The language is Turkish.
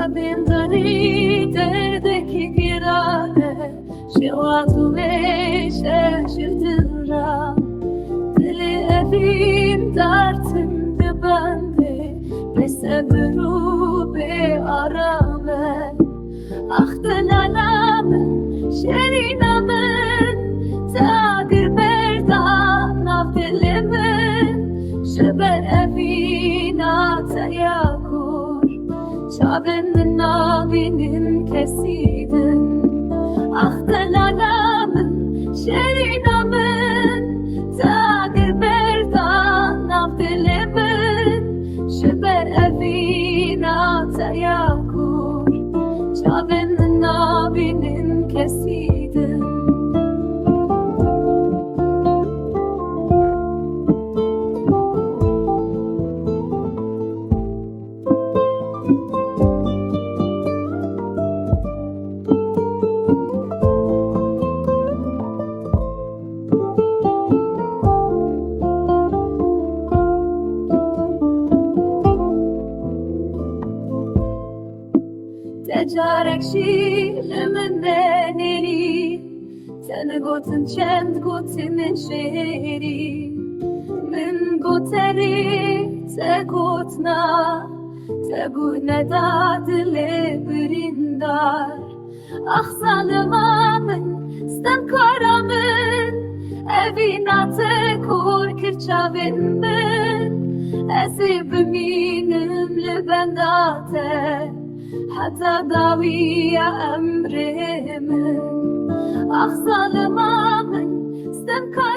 Abim dani derdeki girane şevatu ve şaşırtıra dili evim dertimde bende ve sabru be arame ahten alamen şerinamın tadir berdan avdelimin şebe evina teyakur Şabenin abinin kesidin Ahten alamın şerinamın Tadir berdan avdilimin Şebe evina teyakur Şabenin abinin kesidin Tecarek şiirimin deneri Sen gotun çend gotimin şehri Min goteri te gotna Te gune da dili birindar Ah zalimamın stem karamın Evina te kor kirçavin min Ezi biminim li bendate حتى ضوي أمرهم أخصى لما من استنكر